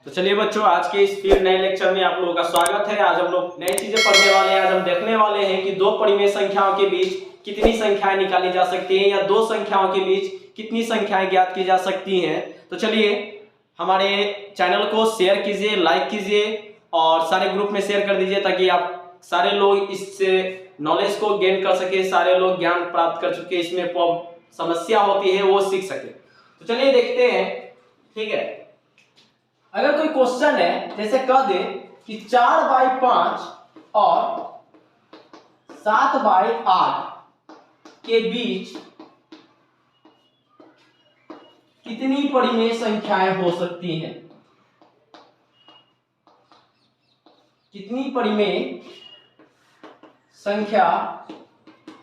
तो चलिए बच्चों, आज के इस फिर नए लेक्चर में आप लोगों का स्वागत है। आज हम लोग नई चीजें पढ़ने वाले हैं। आज हम देखने वाले हैं कि दो परिमेय संख्याओं के बीच कितनी संख्याएं निकाली जा सकती हैं या दो संख्याओं के बीच कितनी संख्याएं ज्ञात की जा सकती हैं। तो चलिए हमारे चैनल को शेयर कीजिए, लाइक कीजिए और सारे ग्रुप में शेयर कर दीजिए ताकि आप सारे लोग इससे नॉलेज को गेन कर सके, सारे लोग ज्ञान प्राप्त कर चुके इसमें समस्या होती है वो सीख सके। तो चलिए देखते हैं, ठीक है। अगर कोई क्वेश्चन है, जैसे कह दे कि 4/5 और 7/8 के बीच कितनी परिमेय संख्याएं हो सकती हैं, कितनी परिमेय संख्या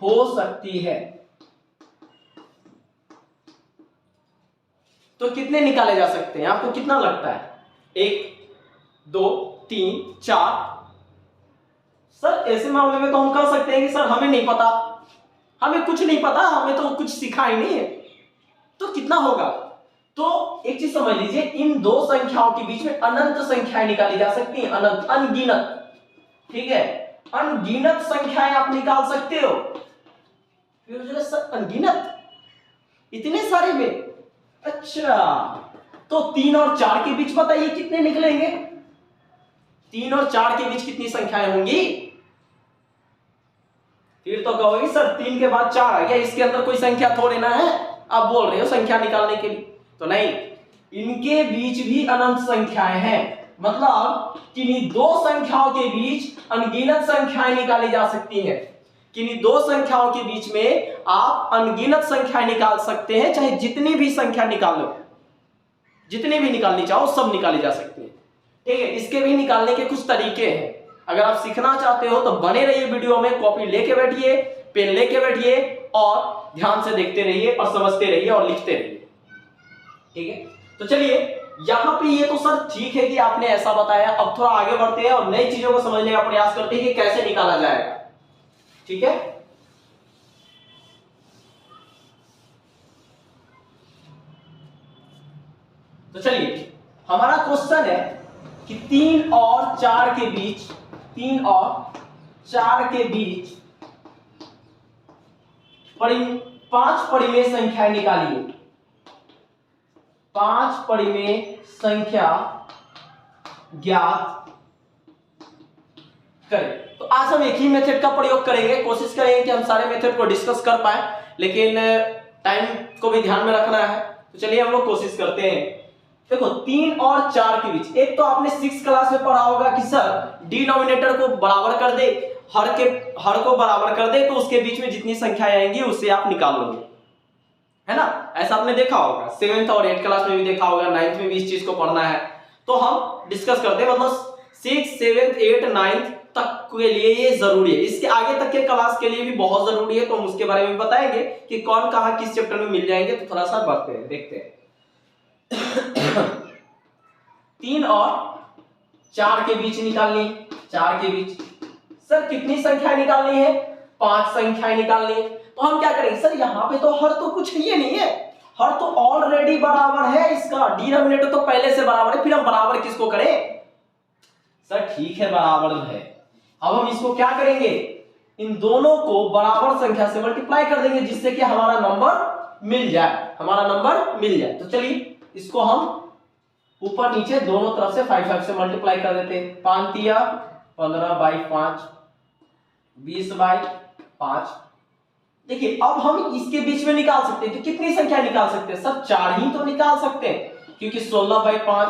हो सकती है, तो कितने निकाले जा सकते हैं? आपको कितना लगता है? 1, 2, 3, 4। सर ऐसे मामले में तो हम कह सकते हैं कि सर हमें नहीं पता, हमें कुछ नहीं पता, हमें तो कुछ सीखा ही नहीं है। तो कितना होगा? तो एक चीज समझ लीजिए, इन दो संख्याओं के बीच में अनंत संख्याएं निकाली जा सकती हैं, अनंत, अनगिनत, ठीक है। अनगिनत संख्याएं आप निकाल सकते हो। फिर सर अनगिनत, इतने सारे में? अच्छा, तो 3 और 4 के बीच बताइए कितने निकलेंगे? 3 और 4 के बीच कितनी संख्याएं होंगी? फिर तो कहोगे सर 3 के बाद 4 आ गया, इसके अंदर कोई संख्या थोड़े ना है, आप बोल रहे हो संख्या निकालने के लिए। तो नहीं, इनके बीच भी अनंत संख्याएं हैं। मतलब किन्हीं दो संख्याओं के बीच अनगिनत संख्याएं निकाली जा सकती हैं। किन्हीं दो संख्याओं के बीच में आप अनगिनत संख्याएं निकाल सकते हैं, चाहे जितनी भी संख्या निकाल लो, जितनी भी निकालनी चाहो सब निकाली जा सकती है, ठीक है। इसके भी निकालने के कुछ तरीके हैं। अगर आप सीखना चाहते हो तो बने रहिए वीडियो में, कॉपी लेके बैठिए, पेन लेके बैठिए और ध्यान से देखते रहिए और समझते रहिए और लिखते रहिए, ठीक है। तो चलिए यहां पे ये तो सर ठीक है कि आपने ऐसा बताया। अब थोड़ा आगे बढ़ते हैं और नई चीजों को समझने का प्रयास करते हैं कि कैसे निकाला जाएगा, ठीक है। तो चलिए हमारा क्वेश्चन है कि 3 और 4 के बीच, 3 और 4 के बीच 5 परिमेय संख्या निकालिए। 5 परिमेय संख्या ज्ञात करें। तो आज हम एक ही मेथड का प्रयोग करेंगे, कोशिश करेंगे कि हम सारे मेथड को डिस्कस कर पाए, लेकिन टाइम को भी ध्यान में रखना है। तो चलिए हम लोग कोशिश करते हैं। देखो 3 और 4 के बीच, एक तो आपने 6 क्लास में पढ़ा होगा कि सर डिनोमिनेटर को बराबर कर दे, हर को बराबर कर दे, तो उसके बीच में जितनी संख्या आएंगी उससे आप निकाल लोगे, है ना। ऐसा आपने देखा होगा, 7th और 8th क्लास में भी देखा होगा, 9th में भी इस चीज को पढ़ना है। तो हम डिस्कस करते हैं, मतलब 6, 7, 8, 9 तक के लिए ये जरूरी है। इसके आगे तक के क्लास के लिए भी बहुत जरूरी है, तो हम उसके बारे में बताएंगे कि कौन कहां किस चैप्टर में मिल जाएंगे। तो थोड़ा सा बढ़ते हैं, देखते हैं। 3 और 4 के बीच निकालनी, 4 के बीच सर कितनी संख्या निकालनी है? 5 संख्याएं निकालनी है। तो हम क्या करेंगे? सर यहाँ पे तो हर तो कुछ ही नहीं है, हर तो ऑलरेडी बराबर है, इसका डिनोमिनेटर तो पहले से बराबर है, फिर हम बराबर किसको करें? सर ठीक है बराबर है, अब हम इसको क्या करेंगे? इन दोनों को बराबर संख्या से मल्टीप्लाई कर देंगे, जिससे कि हमारा नंबर मिल जाए, हमारा नंबर मिल जाए। तो चलिए इसको हम ऊपर नीचे दोनों तरफ से 5 से मल्टीप्लाई कर देते हैं। 5 तिया 15/5, 20/5। देखिए अब हम इसके बीच में निकाल सकते हैं, तो कितनी संख्या निकाल सकते हैं? सब 4 ही तो निकाल सकते हैं, क्योंकि 16/5,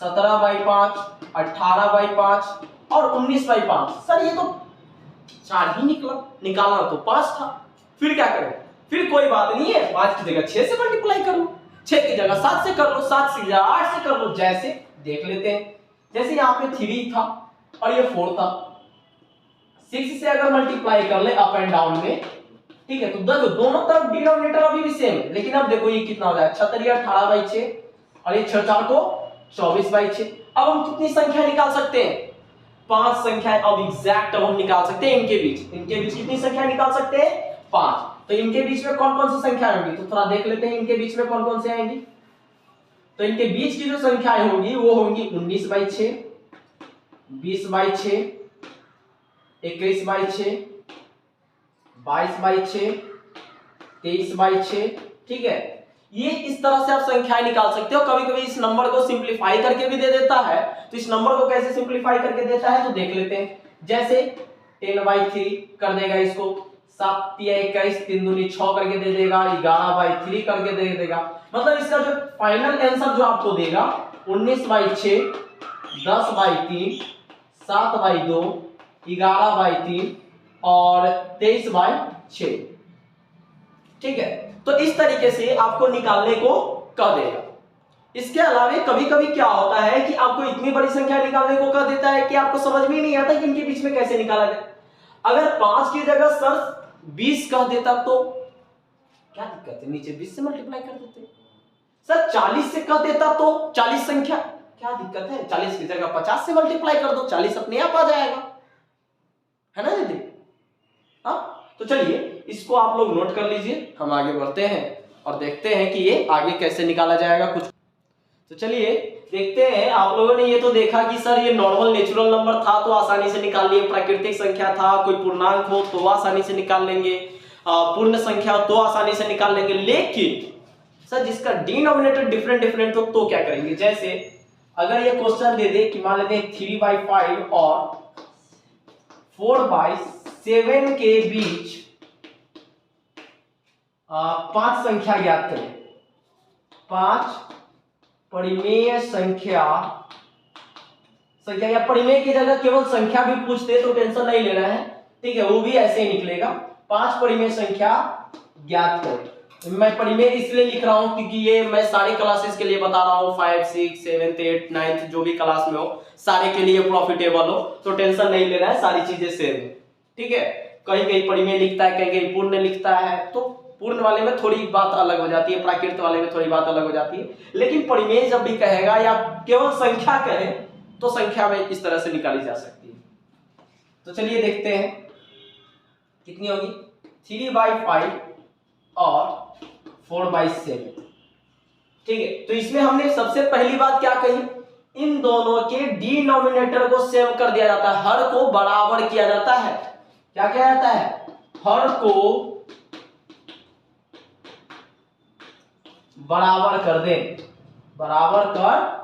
17/5, 18/5 और 19/5। सर ये तो 4 ही निकालना तो 5 था। फिर क्या करें? फिर कोई बात नहीं है, 5 की जगह 6 से मल्टीप्लाई कर लो, 6 की जगह 7 से कर लो, 7 की जगह 8 से कर लो, जैसे देख लेते हैं। जैसे यहाँ पे 3 था और ये 4 था, 6 से अगर मल्टीप्लाई कर ले अप एंड डाउन में, ठीक है, तो देखो दोनों तरफ डिनोमिनेटर अभी भी सेम है, लेकिन अब देखो ये कितना हो जाए? 18/6 और ये 4 को 24/6। अब हम कितनी संख्या निकाल सकते हैं? 5 संख्याएं अब एग्जैक्ट अब हम निकाल सकते हैं इनके बीच कितनी संख्या निकाल सकते हैं? 5। तो इनके बीच में कौन कौन सी संख्या आएंगी? तो थोड़ा देख लेते हैं इनके बीच में कौन कौन से आएंगी। तो इनके बीच की जो संख्याएं होंगी वो होंगी 19/6, 20/6, 21/6, 22/6, 23/6। ठीक है, ये इस तरह से आप संख्याएं निकाल सकते हो। कभी कभी इस नंबर को सिंपलीफाई करके भी दे देता है, तो इस नंबर को कैसे सिंपलीफाई करके देता है तो देख लेते हैं। जैसे 10/3 कर देगा इसको, 7 या 21, 3 दूनी 6 करके दे देगा, 11/3 करके दे देगा। मतलब इसका जो फाइनल आंसर जो आपको देगा 19/6, 10/3, 7/2, 11/3 और 23/6। ठीक है, तो इस तरीके से आपको निकालने को कह देगा। इसके अलावा कभी कभी क्या होता है कि आपको इतनी बड़ी संख्या निकालने को कह देता है कि आपको समझ में ही नहीं आता कि इनके बीच में कैसे निकाला जाए। अगर 5 की जगह सर 20 कह देता तो क्या दिक्कत है, नीचे 20 से मल्टीप्लाई कर देते। सर 40 से कह देता तो 40 संख्या, क्या दिक्कत है, 40 की जगह 50 से मल्टीप्लाई कर दो, 40 अपने आप आ जाएगा, है ना दीदी। हाँ, तो चलिए इसको आप लोग नोट कर लीजिए, हम आगे बढ़ते हैं और देखते हैं कि ये आगे कैसे निकाला जाएगा कुछ। तो चलिए देखते हैं। आप लोगों ने ये तो देखा कि सर ये नॉर्मल नेचुरल नंबर था तो आसानी से निकाल लिए, प्राकृतिक संख्या था, कोई पूर्णांक हो तो आसानी से निकाल लेंगे, पूर्ण संख्या हो तो आसानी से निकाल लेंगे। लेकिन सर जिसका डिनोमिनेटर डिफरेंट डिफरेंट हो तो क्या करेंगे। जैसे अगर ये क्वेश्चन दे दे कि मान लेते हैं 3/5 और 4/7 के बीच 5 संख्या ज्ञात करें, 5 परिमेय संख्या या परिमेय की जगह केवल संख्या भी पूछते तो टेंशन नहीं लेना है। ठीक है, वो भी ऐसे ही निकलेगा, 5 परिमेय संख्या ज्ञात करें। मैं परिमेय इसलिए लिख रहा हूं क्योंकि ये मैं सारे क्लासेस के लिए बता रहा हूं, 5, 6, 7, 8, 9 जो भी क्लास में हो सारे के लिए प्रॉफिटेबल हो, तो टेंशन नहीं लेना है, सारी चीजें सेम है। ठीक है, कहीं कहीं परिमेय लिखता है, कहीं कहीं पूर्ण लिखता है, तो पूर्ण वाले में थोड़ी बात अलग हो जाती है, प्राकृत वाले में थोड़ी बात अलग हो जाती है। लेकिन परिमेय जब भी कहेगा या केवल संख्या कहे तो संख्या में इस तरह से निकाली जा सकती है। तो चलिए देखते हैं कितनी होगी, 3/5 और 4/7। ठीक है, तो इसमें हमने सबसे पहली बात क्या कही, इन दोनों के डिनोमिनेटर को सेम कर दिया जाता है, हर को बराबर किया जाता है। क्या किया जाता है, हर को बराबर कर दे, बराबर कर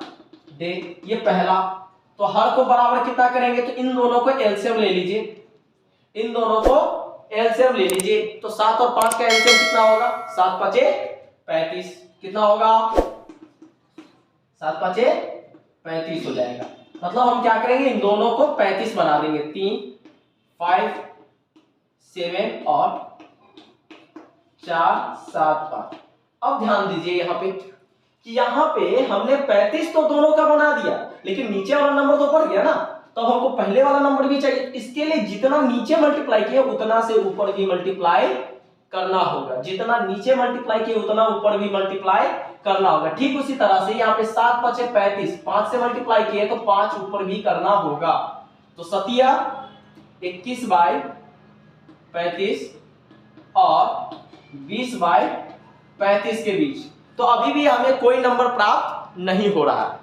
दे, ये पहला। तो हर को बराबर कितना करेंगे, तो इन दोनों को एलसीएम ले लीजिए, इन दोनों को एलसीएम ले लीजिए। तो 7 और 5 का एलसीएम कितना होगा, 7 5 35, कितना होगा, 7 5 35 हो जाएगा। मतलब हम क्या करेंगे, इन दोनों को 35 बना देंगे, 3, 5, 7 और 4, 7, 5। अब ध्यान दीजिए यहाँ पे कि यहाँ पे हमने 35 तो दोनों का बना दिया, लेकिन नीचे वाला नंबर तो बढ़ गया ना, तो हमको पहले वाला नंबर भी चाहिए। इसके लिए जितना नीचे मल्टीप्लाई किया उतना से ऊपर भी मल्टीप्लाई करना होगा, जितना नीचे मल्टीप्लाई किया उतना ऊपर भी मल्टीप्लाई करना होगा। ठीक उसी तरह से यहाँ पे 7 5 35, 5 से मल्टीप्लाई किए तो 5 ऊपर भी करना होगा। तो सतिया 21/35 और 20/35 के बीच, तो अभी भी हमें कोई नंबर प्राप्त नहीं हो रहा है।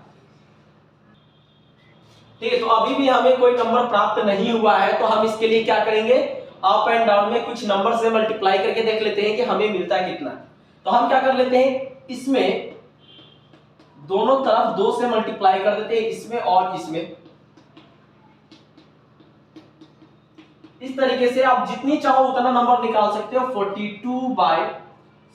ठीक है, तो अभी भी हमें कोई नंबर प्राप्त नहीं हुआ है, तो हम इसके लिए क्या करेंगे, अप एंड डाउन में कुछ नंबर से मल्टीप्लाई करके देख लेते हैं कि हमें मिलता है कितना। तो हम क्या कर लेते हैं, इसमें दोनों तरफ 2 से मल्टीप्लाई कर देते हैं, इसमें और इसमें। इस तरीके से आप जितनी चाहो उतना नंबर निकाल सकते हो। 42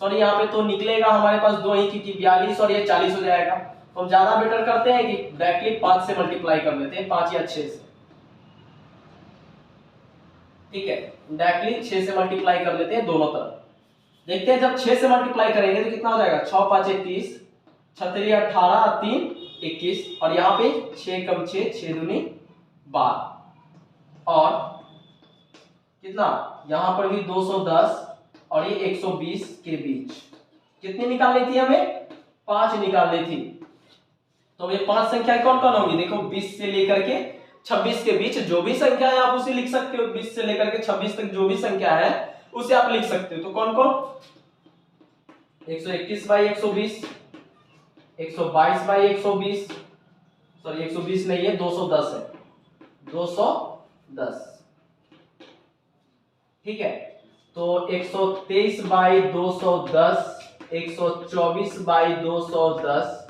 सॉरी यहाँ पे तो निकलेगा हमारे पास 2 ही, क्योंकि 42 और ये 40 हो जाएगा। तो हम ज्यादा बेटर करते हैं कि डायरेक्टली 5 से मल्टीप्लाई कर लेते हैं, 5 या 6 से। ठीक है, डायरेक्टली 6 से मल्टीप्लाई कर लेते हैं दोनों तरफ। देखते हैं जब 6 से मल्टीप्लाई करेंगे तो कितना हो जाएगा, 6 5 30, 6 3 18, 3 21, और यहाँ पे 6 कम 6, 6 दूनी 12, और कितना यहाँ पर भी 210 और ये 120 के बीच कितनी निकालनी थी हमें, 5 निकालनी थी। तो ये 5 संख्याएं कौन कौन होगी, देखो 20 से लेकर के 26 के बीच जो भी संख्या है आप उसे लिख सकते हो, 20 से लेकर के 26 तक जो भी संख्या है उसे आप लिख सकते हो। तो कौन कौन, 121/120, 122 बाई 120, सॉरी 120 नहीं है, 210 है, 210, ठीक है। तो 123 बाई 210, 124 बाई 210,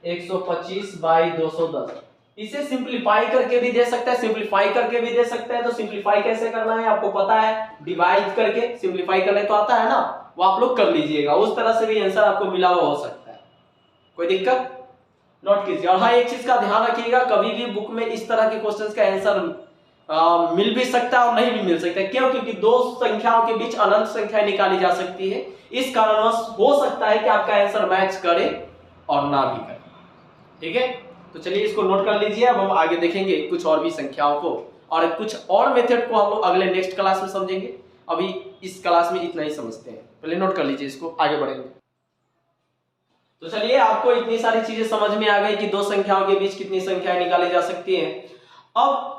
125 बाई 210। इसे सिंपलीफाई करके भी दे सकता है, सिंपलीफाई करके भी दे सकता है। तो सिंपलीफाई कैसे करना है आपको पता है, डिवाइड करके सिंपलीफाई करने तो आता है ना, वो आप लोग कर लीजिएगा। उस तरह से भी आंसर आपको मिला हुआ हो सकता है, कोई दिक्कत नोट कीजिए। और हाँ, एक चीज का ध्यान रखिएगा, कभी भी बुक में इस तरह के क्वेश्चंस का आंसर मिल भी सकता है और नहीं भी मिल सकता है। क्यों? क्योंकि दो संख्याओं के बीच अनंत संख्या निकाली जा सकती है, इस कारणवश हो सकता है कि आपका आंसर मैच करे और ना भी करे, ठीक है। तो चलिए इसको नोट कर लीजिए। अब हम आगे देखेंगे कुछ और भी संख्याओं को, और कुछ और मेथड को हम लोग अगले नेक्स्ट क्लास में समझेंगे। अभी इस क्लास में इतना ही समझते हैं, पहले नोट कर लीजिए इसको, आगे बढ़ेंगे। तो चलिए, आपको इतनी सारी चीजें समझ में आ गई कि दो संख्याओं के बीच कितनी संख्याएं निकाली जा सकती हैं। अब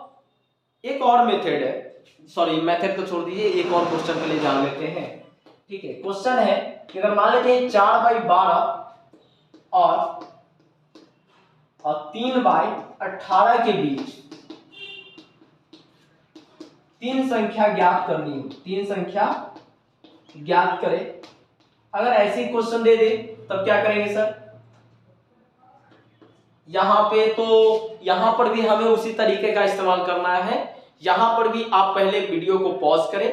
एक और मेथड है, सॉरी मेथड को छोड़ दीजिए, एक और क्वेश्चन के लिए जान लेते हैं, ठीक है। क्वेश्चन है कि अगर मान लेते हैं 4 बाई 12 और 3 बाई 18 के बीच तीन संख्या ज्ञात करनी हो, तीन संख्या ज्ञात करें। अगर ऐसे क्वेश्चन दे दे तब क्या करेंगे सर? यहां पे तो यहां पर भी हमें उसी तरीके का इस्तेमाल करना है। यहां पर भी आप पहले वीडियो को पॉज करें,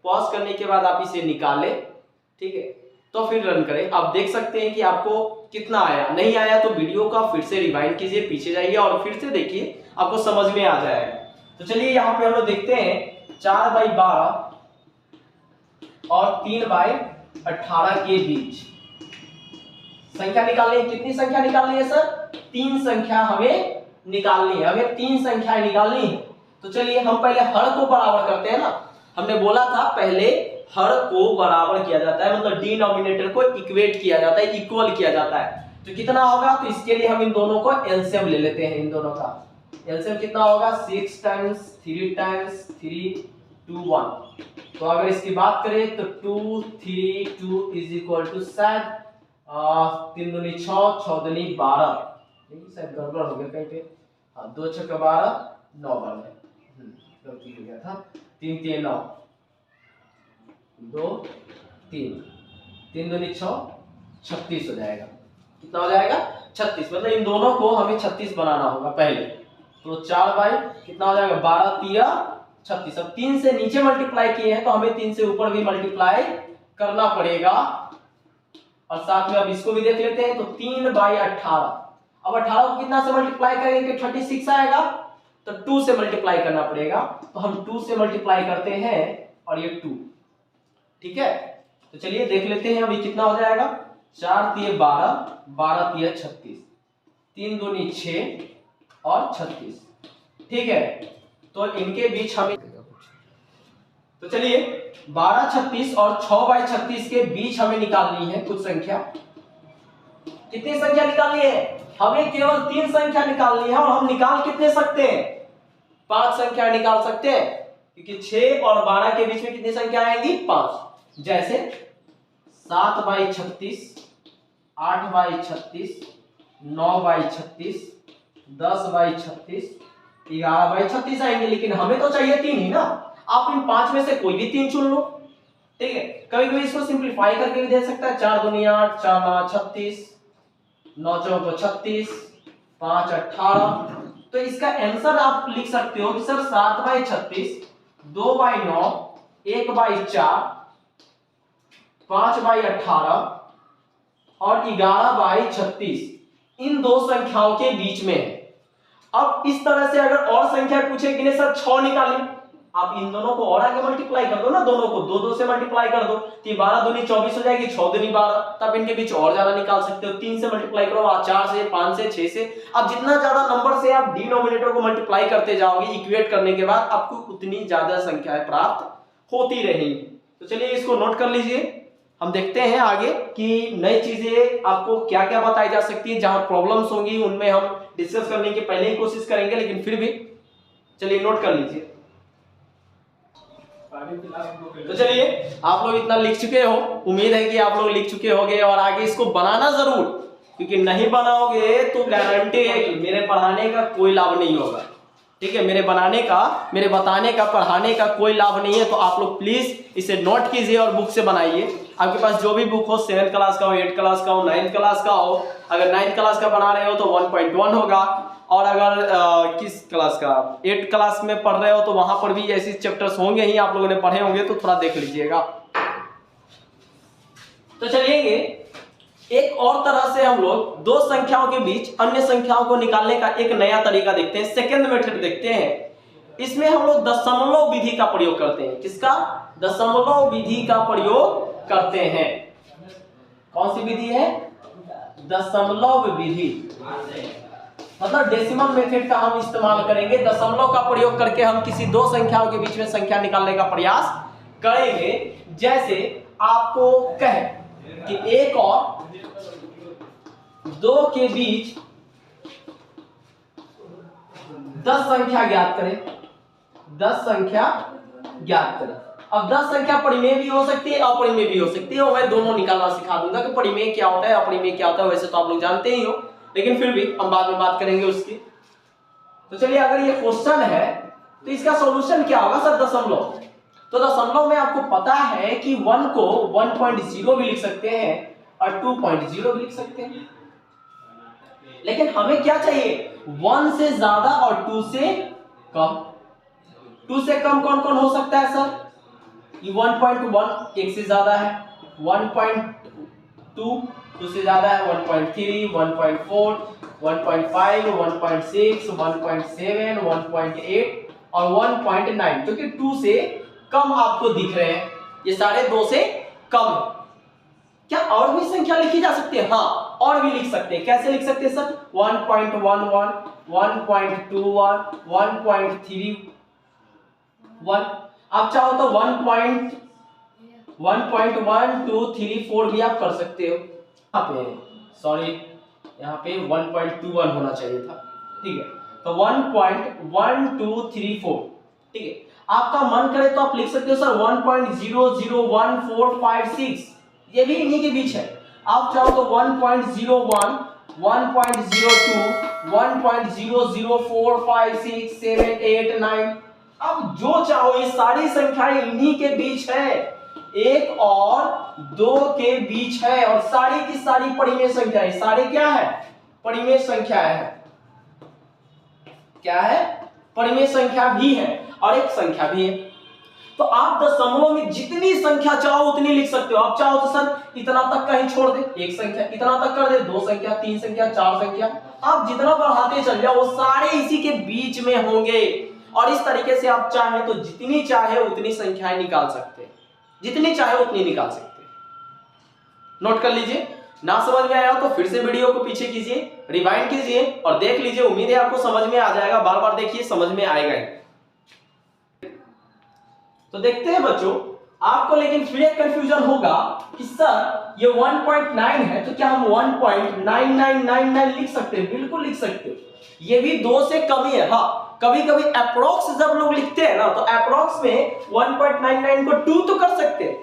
पॉज करने के बाद आप इसे निकालें, ठीक है, तो फिर रन करें। आप देख सकते हैं कि आपको कितना आया। नहीं आया तो वीडियो का फिर से रिवाइंड कीजिए, पीछे जाइए और फिर से देखिए, आपको समझ में आ जाएगा। तो चलिए यहाँ पे हम लोग देखते हैं 4 बाई 12 और 3 बाई 18 के बीच संख्या निकालनी है। कितनी संख्या निकालनी है सर? तीन संख्या हमें निकालनी है, हमें तीन संख्याएं निकालनी है। तो चलिए हम पहले हर को बराबर करते हैं ना। हमने बोला था पहले हर को बराबर किया जाता है, मतलब डिनोमिनेटर को इक्वेट किया जाता है, इक्वल किया जाता है। तो कितना होगा? तो इसके लिए हम इन दोनों को एलसीएम ले लेते हैं। इन दोनों का एलसीएम कितना होगा? 6 टाइम्स 3 टाइम्स 3 2 1। तो अगर इसकी बात करें तो 2 3 2 इज इक्वल टू 7, 3 दूनी 6, 6 दूनी 12। शायद गड़बड़ हो गया कहीं पे। हाँ, 2 6 12, 9 बार में गलती हो गया था। 3 3 9, 2 3, 3 दूनी 6, 36 हो जाएगा। कितना हो जाएगा? 36। मतलब इन दोनों को हमें 36 बनाना होगा पहले। तो 4 बाई कितना हो जाएगा? 12 3 36। अब 3 से नीचे मल्टीप्लाई किए हैं तो हमें 3 से ऊपर भी मल्टीप्लाई करना पड़ेगा। और साथ में अब इसको भी देख लेते हैं। तो 3 बाई 18, अब 18 को कितना से मल्टीप्लाई करेंगे? 36 आएगा, तो 2 से मल्टीप्लाई करना पड़ेगा। तो हम 2 से मल्टीप्लाई करते हैं और ये 2, ठीक है। तो चलिए देख लेते हैं अभी कितना हो जाएगा। 4 3 12, 12 3 36, 3 दूनी 6 और 36, ठीक है। तो इनके बीच हमें, तो चलिए 12 36 और 6 बाई 36 के बीच हमें निकालनी है कुछ संख्या। कितनी संख्या निकालनी है? हमें केवल 3 संख्या निकालनी है। और हम निकाल कितने सकते हैं? 5 संख्या निकाल सकते हैं, क्योंकि 6 और 12 के बीच में कितनी संख्या आएंगी? 5। जैसे 7 by 36, 8 by 36, 9 by 36, 10 by 36, 11 by 36 आएंगे। लेकिन हमें तो चाहिए 3 ही ना। आप इन 5 में से कोई भी 3 चुन लो, ठीक है। कभी कभी इसको सिंपलीफाई करके भी दे सकता है। 4 दूनी 8, 4 9 36, 9 चौको 36, 5 18। तो इसका आंसर आप लिख सकते हो कि sir 7 by 36, 2 by 9, 1 by 4, 5 by 18 और 11 बाई 36 इन दो संख्याओं के बीच में है। अब इस तरह से अगर और संख्या पूछे कि नहीं सर 6 निकालिए, आप इन दोनों को और आगे मल्टीप्लाई कर दो ना, दोनों को 2 2 से मल्टीप्लाई कर दो, तो 12 दूनी 24 हो जाएगी, 6 दूनी 12। तब इनके बीच और ज्यादा निकाल सकते हो। 3 से मल्टीप्लाई करो, 4 से, 5 से, 6 से। अब जितना ज्यादा नंबर से आप डिनोमिनेटर को मल्टीप्लाई करते जाओगे, इक्वेट करने के बाद आपको उतनी ज्यादा संख्याएं प्राप्त होती रहेंगी। तो चलिए इसको नोट कर लीजिए। हम देखते हैं आगे कि नई चीजें आपको क्या क्या बताई जा सकती है। जहां प्रॉब्लम्स होंगी उनमें हम डिस्कस करने की पहले ही कोशिश करेंगे, लेकिन फिर भी चलिए नोट कर लीजिए। तो चलिए आप लोग इतना लिख चुके हो, उम्मीद है कि आप लोग लिख चुके होंगे और आगे इसको बनाना जरूर, क्योंकि नहीं बनाओगे तो गारंटी है कि मेरे पढ़ाने का कोई लाभ नहीं होगा। ठीक है, मेरे बताने का पढ़ाने का कोई लाभ नहीं है। तो आप लोग प्लीज इसे नोट कीजिए और बुक से बनाइए। आपके पास जो भी बुक हो, 7th क्लास का हो, 8th क्लास का हो, 9th क्लास का हो, अगर 9th क्लास का बना रहे हो तो 1.1 होगा, और अगर किस क्लास का 8th क्लास में पढ़ रहे हो तो वहां पर भी ऐसे चैप्टर्स होंगे ही, आप लोगों ने पढ़े होंगे, तो थोड़ा देख लीजिएगा। तो चलिए एक और तरह से हम लोग दो संख्याओं के बीच अन्य संख्याओं को निकालने का एक नया तरीका देखते हैं, सेकंड मेथड देखते हैं। इसमें हम लोग दशमलव विधि का प्रयोग करते हैं। किसका? दशमलव विधि का प्रयोग करते हैं। कौन सी विधि है? दशमलव विधि, मतलब डेसिमल मेथड का हम इस्तेमाल करेंगे। दशमलव का प्रयोग करके हम किसी दो संख्याओं के बीच में संख्या निकालने का प्रयास करेंगे। जैसे आपको कहे कि 1 और 2 के बीच 10 संख्या ज्ञात करें। 10 संख्या ज्ञात करें। अब 10 संख्या परिमेय भी हो सकती है, अपरिमेय भी हो सकती है, और मैं दोनों निकालना सिखा दूंगा कि परिमेय क्या होता है, अपरिमेय क्या होता है। वैसे तो आप लोग जानते ही हो, लेकिन फिर भी हम बाद में बात करेंगे उसकी। तो चलिए, अगर ये क्वेश्चन है तो इसका सॉल्यूशन क्या होगा सर? दशमलव। तो दशमलव में आपको पता है कि 1 को 1.0 भी लिख सकते हैं और 2.0 भी लिख सकते हैं, लेकिन हमें क्या चाहिए? 1 से ज्यादा और 2 से कम। 2 से कम कौन कौन हो सकता है सर? ये 1.1 1 से ज्यादा है, 1.2 2 से ज्यादा है, 1.3 1.4 1.5 1.6 1.7 1.8 और 1.9, जो कि 2 से कम आपको दिख रहे हैं। ये सारे 2 से कम है। क्या और भी संख्या लिखी जा सकती है? हाँ, और भी लिख सकते हैं। कैसे लिख सकते हैं सर? 1.11 1.21 1.31, आप चाहो तो 1.1234 भी आप कर सकते हो। यहाँ पे सॉरी, यहाँ पे 1.21 होना चाहिए था। ठीक है, तो 1.1234। ठीक है, आपका मन करे तो आप लिख सकते हो सर 1.001456, ये भी इन्हीं के बीच है। आप चाहो तो 1.01 1.02 1.00456 7 8 9, अब जो चाहो, ये सारी संख्याएं इन्हीं के बीच है, 1 और 2 के बीच है, और सारी की सारी परिमेय संख्या है। सारी क्या है? परिमेय संख्या है। क्या है? परिमेय संख्या भी है और एक संख्या भी है। तो आप दशमलव में जितनी संख्या चाहो उतनी लिख सकते हो। आप चाहो तो सर इतना तक कहीं छोड़ दे, एक संख्या, इतना तक कर दे, 2 संख्या 3 संख्या 4 संख्या, आप जितना बढ़ाते चल जाओ वो सारे इसी के बीच में होंगे। और इस तरीके से आप चाहे तो जितनी चाहे उतनी संख्याएं निकाल सकते हैं, जितनी चाहे उतनी निकाल सकते हैं। नोट कर लीजिए। ना समझ में आया तो फिर से वीडियो को पीछे कीजिए, रिवाइंड कीजिए और देख लीजिए। उम्मीद है आपको समझ में आ जाएगा। बार बार देखिए, समझ में आएगा ही। तो देखते हैं बच्चों, आपको लेकिन फिर एक कंफ्यूजन होगा कि सर ये 1.9 है, तो क्या हम 1.9999 लिख सकते हैं? बिल्कुल लिख सकते हैं। ये भी 2 से कम ही है। हाँ, कभी कभी अप्रोक्स जब लोग लिखते हैं ना, तो अप्रोक्स में 1.99 को 2 तो कर सकते हैं।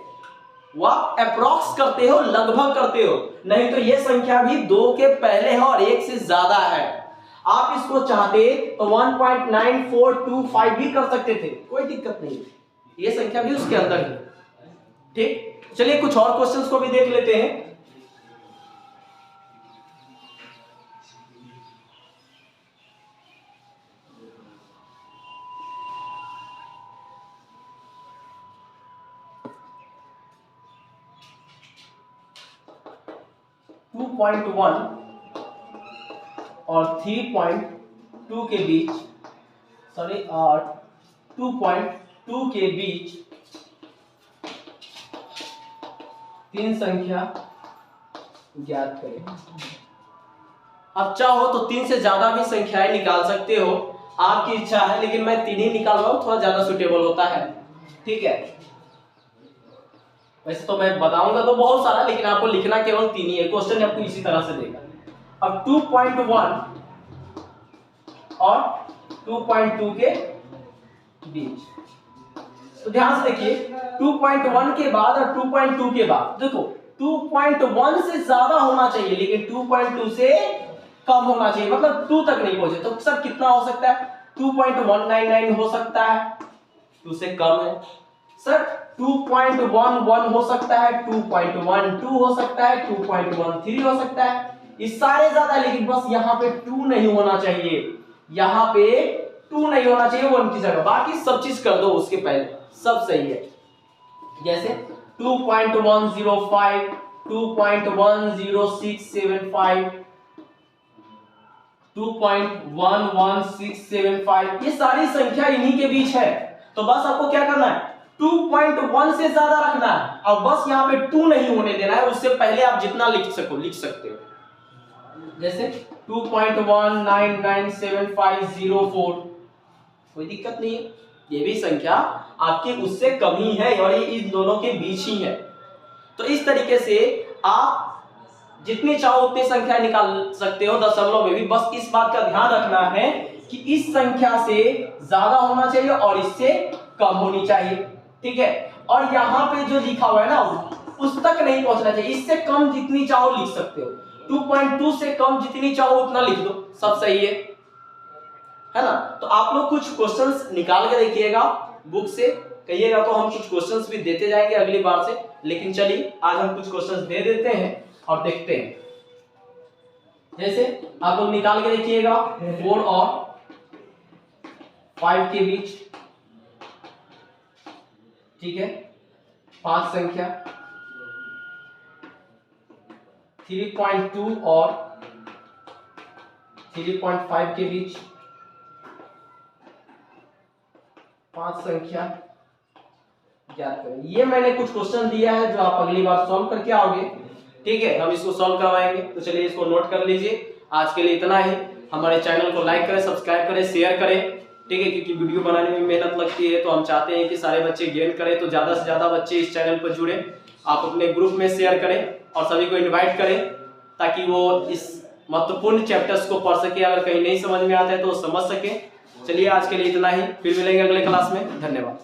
वो आप अप्रोक्स करते हो, लगभग करते हो, नहीं तो ये संख्या भी 2 के पहले है और 1 से ज्यादा है। आप इसको चाहते तो 1.9425 भी कर सकते थे, कोई दिक्कत नहीं। ये संख्या भी उसके अंदर है। ठीक, चलिए कुछ और क्वेश्चंस को भी देख लेते हैं। .1 और 3.2 के बीच, सॉरी 2.2 के बीच 3 संख्या ज्ञात करें। अब चाहो तो 3 से ज्यादा भी संख्याएं निकाल सकते हो, आपकी इच्छा है, लेकिन मैं 3 ही निकाल रहा हूं, थोड़ा ज्यादा सुटेबल होता है। ठीक है, वैसे तो मैं बताऊंगा तो बहुत सारा, लेकिन आपको लिखना केवल 3 ही है। क्वेश्चन आपको इसी तरह से देगा। अब 2.1 और 2.2 के बीच, तो ध्यान से देखिए, 2.1 के बाद और 2.2 के बाद, देखो 2.1 से ज्यादा होना चाहिए, लेकिन 2.2 से कम होना चाहिए, मतलब 2 तक नहीं पहुंचे। तो सर कितना हो सकता है? 2.199 हो सकता है, 2 से कम है। सर 2.11 हो सकता है, 2.12 हो सकता है, 2.13 हो सकता है, ये सारे ज्यादा है, लेकिन बस यहाँ पे 2 नहीं होना चाहिए, यहाँ पे 2 नहीं होना चाहिए 1 की जगह, बाकी सब चीज कर दो उसके पहले, सब सही है। जैसे 2.105, 2.10675, 2.11675, ये सारी संख्या इन्हीं के बीच है। तो बस आपको क्या करना है, 2.1 से ज्यादा रखना है, और बस यहाँ पे 2 नहीं होने देना है, उससे पहले आप जितना लिख सको लिख सकते हो। जैसे 2.1997504, कोई दिक्कत नहीं है, ये भी संख्या आपकी उससे कम ही है और ये इन दोनों के बीच ही है। तो इस तरीके से आप जितनी चाहो उतनी संख्या निकाल सकते हो दशमलव में भी, बस इस बात का ध्यान रखना है कि इस संख्या से ज्यादा होना चाहिए और इससे कम होनी चाहिए, ठीक है। और यहाँ पे जो लिखा हुआ है ना, उस तक नहीं पहुंचना चाहिए, इससे कम जितनी चाहो लिख सकते हो, 2.2 से कम जितनी चाहो उतना लिख दो, सब सही है ना। तो आप लोग कुछ क्वेश्चंस निकाल के देखिएगा बुक से, कहिएगा तो हम कुछ क्वेश्चंस भी देते जाएंगे अगली बार से। लेकिन चलिए आज हम कुछ क्वेश्चंस दे देते हैं और देखते हैं। जैसे आप लोग निकाल के देखिएगा 4 और 5 के बीच, ठीक है, 5 संख्या, 3.2 और 3.5 के बीच 5 संख्या ज्ञात करें। ये मैंने कुछ क्वेश्चन दिया है जो आप अगली बार सॉल्व करके आओगे, ठीक है, हम इसको सॉल्व करवाएंगे। तो चलिए इसको नोट कर लीजिए। आज के लिए इतना ही। हमारे चैनल को लाइक करें, सब्सक्राइब करें, शेयर करें, ठीक है, क्योंकि वीडियो बनाने में मेहनत लगती है, तो हम चाहते हैं कि सारे बच्चे गेन करें, तो ज्यादा से ज्यादा बच्चे इस चैनल पर जुड़े। आप अपने ग्रुप में शेयर करें और सभी को इन्वाइट करें, ताकि वो इस महत्वपूर्ण चैप्टर्स को पढ़ सके, अगर कहीं नहीं समझ में आता है तो समझ सके। चलिए आज के लिए इतना ही, फिर मिलेंगे अगले क्लास में। धन्यवाद।